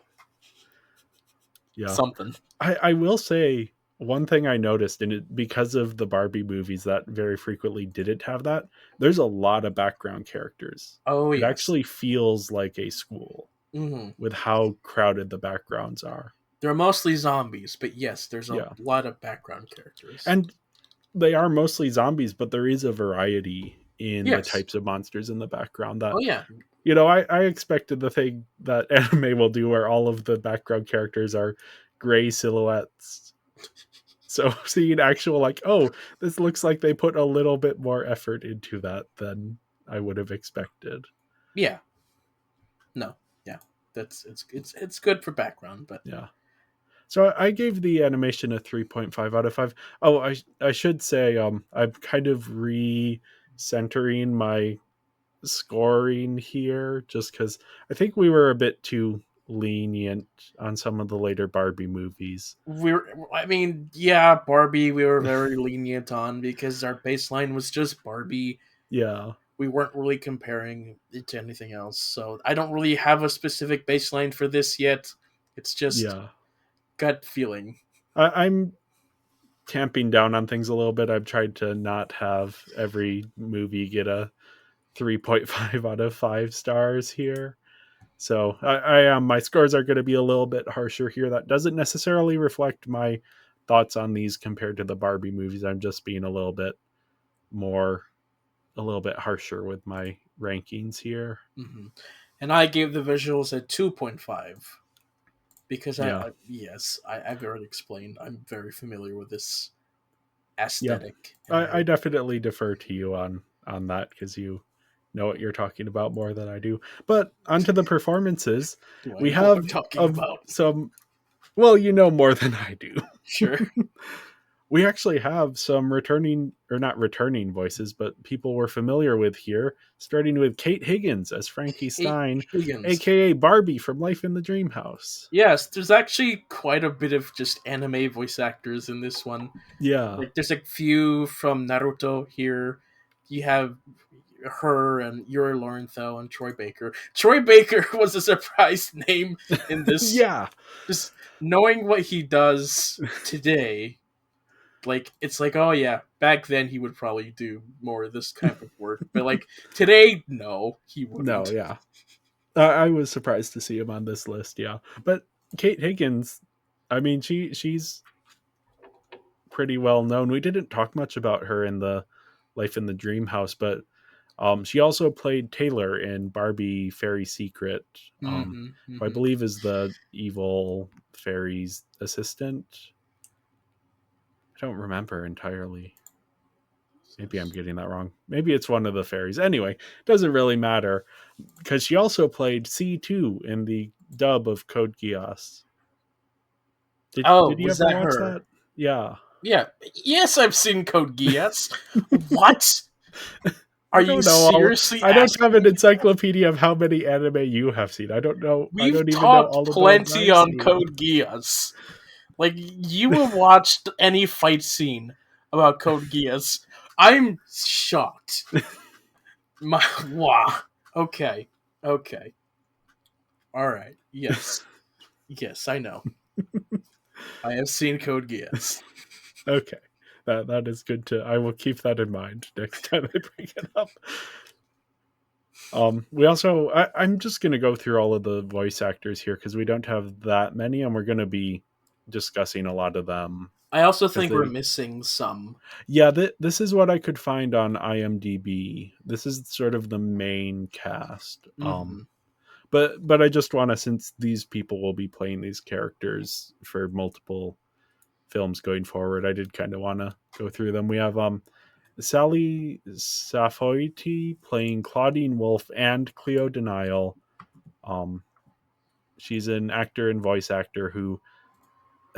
Yeah. something. I will say one thing I noticed, and it, because of the Barbie movies that very frequently didn't have that, there's a lot of background characters. Oh It yes. actually feels like a school Hmm. with how crowded the backgrounds are. They're mostly zombies, but yes, there's a Yeah. lot of background characters. And they are mostly zombies, but there is a variety in the Yes. types of monsters in the background Oh that, yeah. I expected the thing that anime will do where all of the background characters are gray silhouettes. So seeing actual, like, oh, this looks like they put a little bit more effort into that than I would have expected. Yeah. No. Yeah. It's good for background, but Yeah. So I gave the animation a 3.5 out of 5. Oh, I should say I'm kind of re-centering my scoring here just because I think we were a bit too lenient on some of the later Barbie movies. I mean, yeah, Barbie we were very lenient on because our baseline was just Barbie. Yeah. We weren't really comparing it to anything else. So I don't really have a specific baseline for this yet. It's just Yeah. gut feeling. I'm tamping down on things a little bit. I've tried to not have every movie get a 3.5 out of 5 stars here. So I am my scores are going to be a little bit harsher here. That doesn't necessarily reflect my thoughts on these compared to the Barbie movies. I'm just being a little bit harsher with my rankings here. Hmm. And I gave the visuals a 2.5 because Yeah. I've already explained. I'm very familiar with this Yeah. aesthetic. And I definitely defer to you on that because you know what you're talking about more than I do. But onto the performances, do I we know what I'm have talking of about? some. Well, you know more than I do. Sure. We actually have some returning, or not returning voices, but people we're familiar with here, starting with Kate Higgins as Frankie Kate Stein, Higgins. aka Barbie from Life in the Dream House. Yes, there's actually quite a bit of just anime voice actors in this one. Yeah. Like, there's a few from Naruto here. You have her and Yuri Lorenthal and Troy Baker. Troy Baker was a surprise name in this. Yeah. Just knowing what he does today, like, it's like, oh yeah, back then he would probably do more of this kind of work, but like today, no, he No, wouldn't. yeah. I was surprised to see him on this list, yeah. But Kate Higgins, I mean, she's pretty well known. We didn't talk much about her in the Life in the Dream House, but she also played Taylor in Barbie Fairy Secret, Mm-hmm, who I mm-hmm. believe is the evil fairy's assistant. I don't remember entirely. Maybe I'm getting that wrong. Maybe it's one of the fairies. Anyway, doesn't really matter because she also played C2 in the dub of Code Geass. Oh, Did you was ever that watch her? that? Yeah. Yeah. Yes, I've seen Code Geass. What? Are I you don't know. seriously I don't have an asking? encyclopedia of how many anime you have seen. I don't know. I We've don't even know talked all of the ones plenty I've on seen. Code Geass. Like, you have watched any fight scene about Code Geass. I'm shocked. Wow. Okay. Okay. Alright. Yes. Yes, I know. I have seen Code Geass. Okay. That is good to I will keep that in mind next time I bring it up. We also I'm just gonna go through all of the voice actors here because we don't have that many and we're gonna be discussing a lot of them I also because think we're they missing some. yeah this is what I could find on IMDb. This is sort of the main cast. Mm-hmm. But I just want to, since these people will be playing these characters for multiple films going forward, I did kind of want to go through them. We have Sally Safoiti playing Claudine Wolfe and Cleo Denial. Um, she's an actor and voice actor who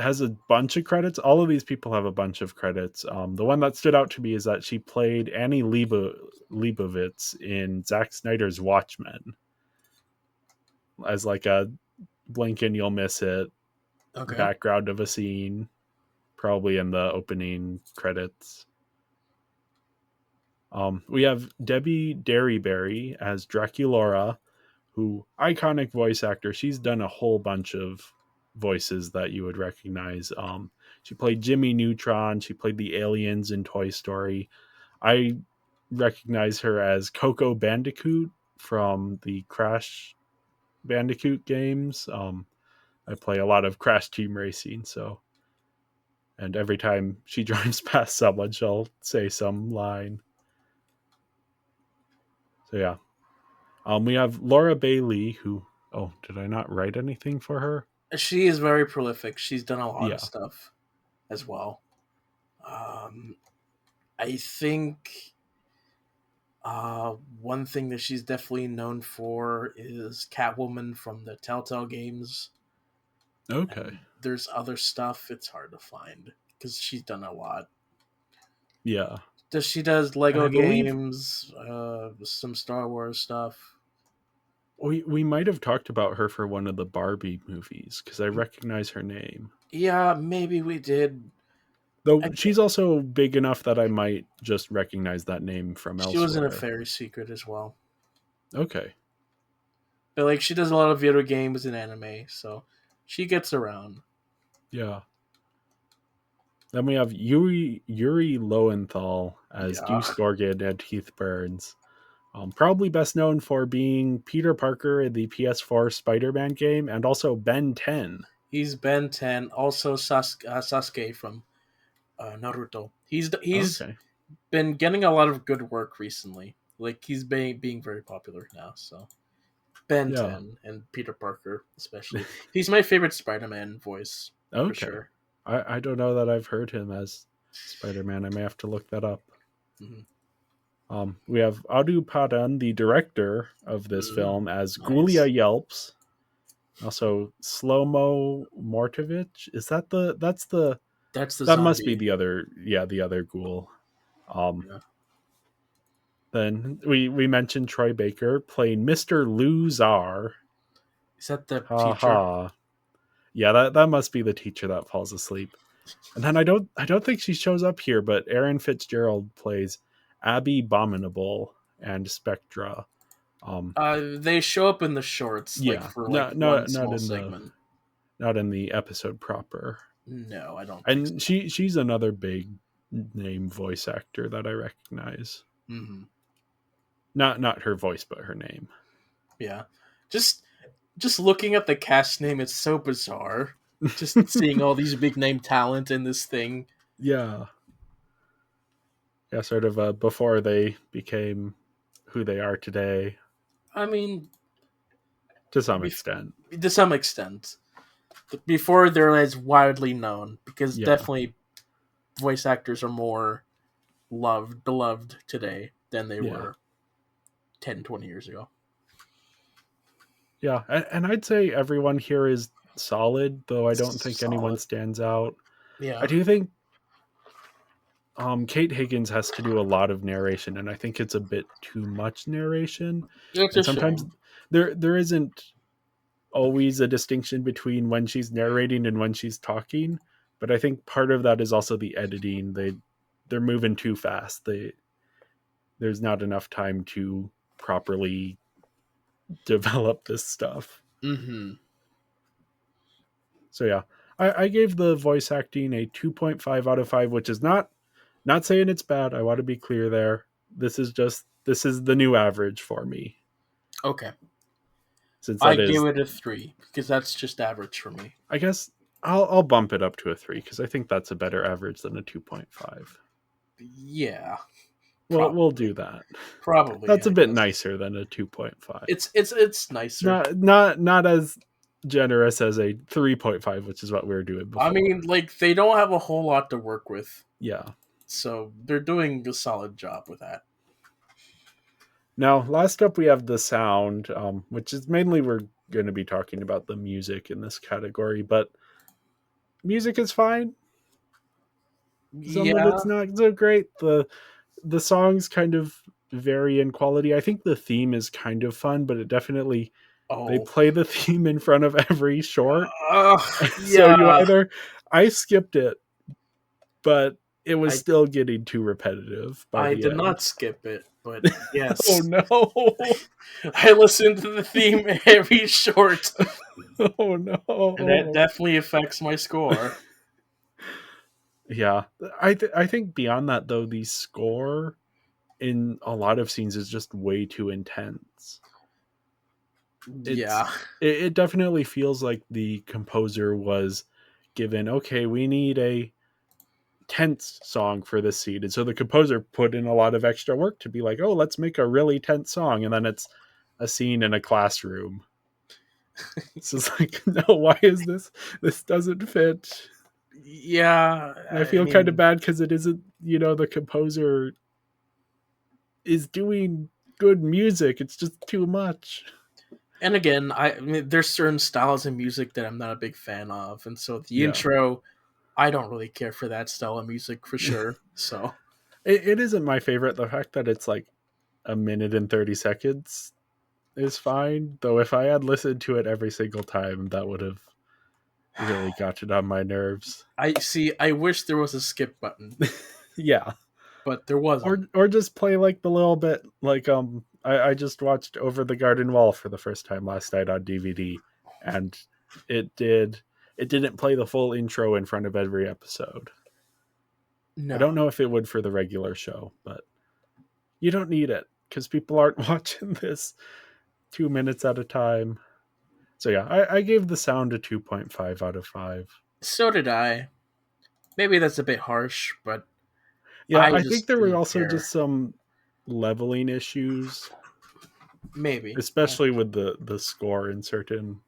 has a bunch of credits. All of these people have a bunch of credits. The one that stood out to me is that she played Annie Leibovitz in Zack Snyder's Watchmen as like a blink and you'll miss it Okay. background of a scene, probably in the opening credits. We have Debbie Derryberry as Draculaura, who iconic voice actor. She's done a whole bunch of voices that you would recognize. She played Jimmy Neutron. She played the aliens in Toy Story. I recognize her as Coco Bandicoot from the Crash Bandicoot games. I play a lot of Crash Team Racing, so and every time she drives past someone, she'll say some line. So yeah, we have Laura Bailey, who did I not write anything for her? She is very prolific. She's done a lot of Yeah. stuff as well. I think one thing that she's definitely known for is Catwoman from the Telltale games. Okay. And there's other stuff it's hard to find because she's done a lot. Yeah. She does And I Lego believe games, some Star Wars stuff. we might have talked about her for one of the Barbie movies because I recognize her name. Yeah, maybe we did. Though she's also big enough that I might just recognize that name from She was in A elsewhere. Fairy Secret as well. Okay. But like she does a lot of video games and anime, so she gets around. Yeah. Then we have Yuri Lowenthal as Yeah. Deuce Gorgon and Heath Burns. Probably best known for being Peter Parker in the PS4 Spider-Man game and also Ben 10. He's Ben 10, also Sasuke from Naruto. He's Okay. been getting a lot of good work recently. Like he's being very popular now. So Ben Yeah. 10 and Peter Parker especially. He's my favorite Spider-Man voice for Okay. sure. I don't know that I've heard him as Spider-Man. I may have to look that up. Mhm. We have Adu Padan, the director of this film, as Nice. Gulia Yelps. Also, Slomo Mortovich. Is that that's the That's the that zombie. must be the other ghoul. Yeah. Then we mentioned Troy Baker playing Mr. Lou Czar. Is that the Ha teacher? ha. Yeah, that must be the teacher that falls asleep. And then I don't think she shows up here, but Erin Fitzgerald plays Abby Abominable and Spectra. They show up in the shorts, like Yeah, for like not one small in segment. not in the episode proper. No, I don't think And so. she's another big name voice actor that I recognize. Mm-hmm. Not her voice, but her name. Yeah, just looking at the cast name, it's so bizarre. Just seeing all these big name talent in this thing. Yeah, sort of before they became who they are today. I mean, To some extent. To some extent, before they're as widely known, because definitely voice actors are more beloved today than they were 10, 20 years ago. Yeah, and I'd say everyone here is solid, though I don't think anyone stands out. Yeah, I do think Kate Higgins has to do a lot of narration, and I think it's a bit too much narration. it's And a sometimes shame. there isn't always a distinction between when she's narrating and when she's talking. But I think part of that is also the editing. They're moving too fast. There's not enough time to properly develop this stuff. Mm-hmm. So yeah, I gave the voice acting a 2.5 out of 5, which is not saying it's bad. I want to be clear there. This is the new average for me. Okay. Since I give it a 3 because that's just average for me. I guess I'll bump it up to a 3 because I think that's a better average than a 2.5. Yeah. We'll do that. Probably. That's a bit nicer than a 2.5. It's nicer. Not as generous as a 3.5, which is what we were doing before. I mean, like, they don't have a whole lot to work with. Yeah. So they're doing a solid job with that. Now, last up we have the sound, which is mainly we're going to be talking about the music in this category, but music is fine. Some of it's not so great. The songs kind of vary in quality. I think the theme is kind of fun, but it definitely they play the theme in front of every short. So I skipped it, but it was still getting too repetitive by I the did end. not skip it, but yes. Oh no! I listened to the theme every short, Oh no! and that definitely affects my score. Yeah, I think beyond that though, the score in a lot of scenes is just way too intense. Yeah. It definitely feels like the composer was given, okay, we need a tense song for this scene, and so the composer put in a lot of extra work to be like, oh, let's make a really tense song, and then it's a scene in a classroom. It's just like, no, why is this doesn't fit? Yeah. And I feel kind of bad because it isn't, the composer is doing good music. It's just too much. And again, I mean, there's certain styles of music that I'm not a big fan of, and so the Yeah. intro, I don't really care for that style of music for sure. So It isn't my favorite. The fact that it's like a minute and 30 seconds is fine. Though if I had listened to it every single time, that would have really gotten on my nerves. I wish there was a skip button, Yeah. but there wasn't. Or just play like the little bit like I just watched Over the Garden Wall for the first time last night on DVD, and it didn't play the full intro in front of every episode. No. I don't know if it would for the regular show, but you don't need it because people aren't watching this 2 minutes at a time. So yeah, I gave the sound a 2.5 out of 5. So did I. Maybe that's a bit harsh, but Yeah, I just think there were didn't also care. just some leveling issues, Maybe. especially with the score in certain.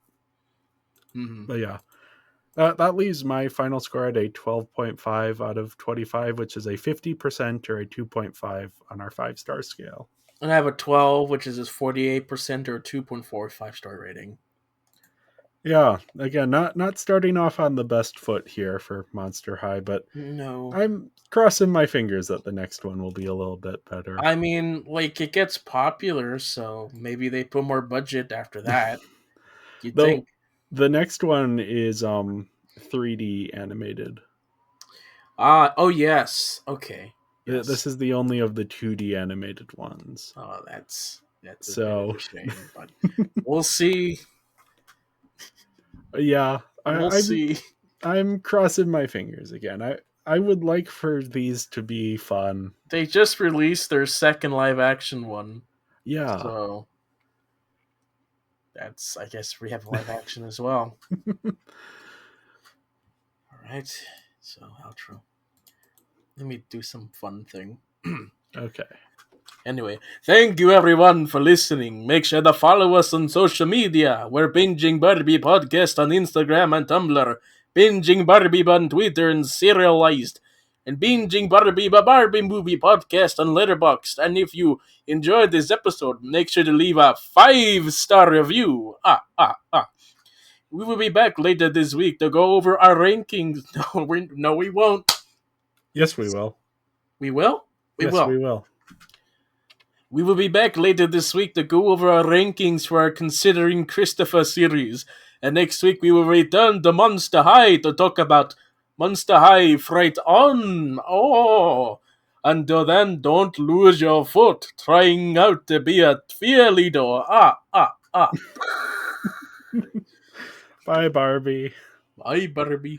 Mhm. But yeah, that leaves my final score at a 12.5 out of 25, which is a 50% or a 2.5 on our 5-star scale. And I have a 12, which is a 48% or a 2.45 star rating. Yeah, again, not starting off on the best foot here for Monster High, but No. I'm crossing my fingers that the next one will be a little bit better. I mean, like, it gets popular, so maybe they put more budget after that. You'd Though think. the next one is 3D animated. Oh, yes. Okay. Yes. This is the only of the 2D animated ones. Oh, that's a bit So of a shame, but we'll see. yeah, We'll see. I'm crossing my fingers again. I would like for these to be fun. They just released their second live action one. Yeah. So that's, I guess we have live action as well. All right. So outro. Let me do some fun thing. Okay. Anyway, thank you everyone for listening. Make sure to follow us on social media. We're Binging Barbie Podcast on Instagram and Tumblr, Binging Barbie on Twitter and Serialized, and Binging Barbie Barbie Movie Podcast on Letterboxd. And if you enjoyed this episode, make sure to leave a 5-star review. We will be back later this week to go over our rankings. No, we won't. Yes, we will. We will? We will. We will be back later this week to go over our rankings for our Considering Christopher series. And next week we will return to Monster High to talk about Monster High Fright On. Oh! Until then, don't lose your foot trying out to be a fear leader. Bye, Barbie. Bye, Barbie.